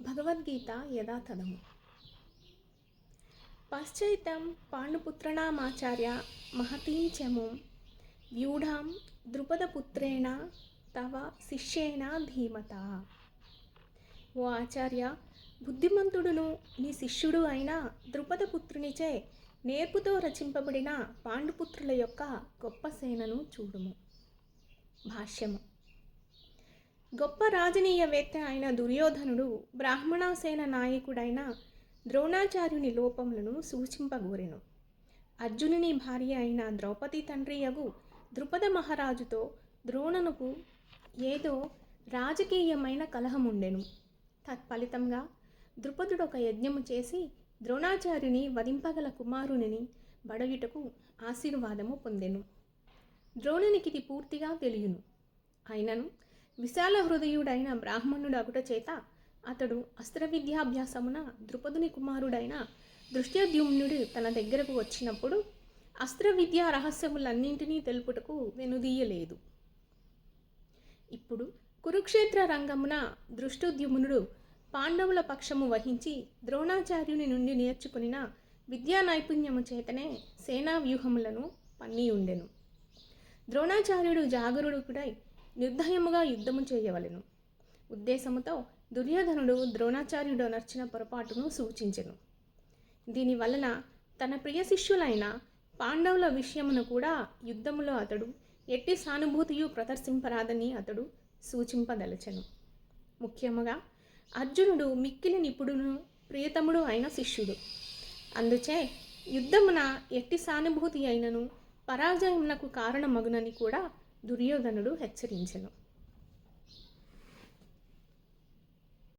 భగవద్గీత యథాతథము. పశ్చైతం పాండుపుత్రణామాచార్య మహతీం చముం వ్యూఢాం ద్రుపదపుత్రేణ తవ శిష్యేణ ధీమత. ఓ ఆచార్య, బుద్ధిమంతుడును నీ శిష్యుడు అయిన ద్రుపదపుత్రునిచే నేర్పుతో రచింపబడిన పాండుపుత్రుల యొక్క గొప్ప సేనను చూడుము. భాష్యము. గొప్ప రాజనీయవేత్త అయిన దుర్యోధనుడు బ్రాహ్మణసేన నాయకుడైన ద్రోణాచార్యుని లోపములను సూచింపగోరెను. అర్జునుని భార్య అయిన ద్రౌపది తండ్రియగు ద్రుపద మహారాజుతో ద్రోణునకు ఏదో రాజకీయమైన కలహముండెను. తత్ఫలితంగా ద్రుపదుడు ఒక యజ్ఞము చేసి ద్రోణాచార్యుని వధింపగల కుమారుని బడయుటకు ఆశీర్వాదము పొందెను. ద్రోణునికి ఇది పూర్తిగా తెలియను. అయినను విశాల హృదయుడైన బ్రాహ్మణుడు అగుట చేత అతడు అస్త్ర విద్యాభ్యాసమున ద్రుపదుని కుమారుడైన దృష్టద్యుమ్నుడు తన దగ్గరకు వచ్చినప్పుడు అస్త్ర విద్యా రహస్యములన్నింటినీ తెలుపుటకు వెనుదీయలేదు. ఇప్పుడు కురుక్షేత్ర రంగమున దృష్టద్యుమ్నుడు పాండవుల పక్షము వహించి ద్రోణాచార్యుని నుండి నేర్చుకునిన విద్యా నైపుణ్యము చేతనే సేనా వ్యూహములను పన్నియుండెను. ద్రోణాచార్యుడు జాగరూకుడై నిర్దయముగా యుద్ధము చేయవలెను ఉద్దేశముతో దుర్యోధనుడు ద్రోణాచార్యుడు నర్చిన పొరపాటును సూచించెను. దీనివలన తన ప్రియ శిష్యులైన పాండవుల విషయమును కూడా యుద్ధములో అతడు ఎట్టి సానుభూతియు ప్రదర్శింపరాదని అతడు సూచింపదలచెను. ముఖ్యముగా అర్జునుడు మిక్కిలి నిపుణుడు ప్రియతముడు అయిన శిష్యుడు. అందుచే యుద్ధమున ఎట్టి సానుభూతి అయినను పరాజయమునకు కారణమగునని కూడా దుర్యోధనుడు హెచ్చరించెను.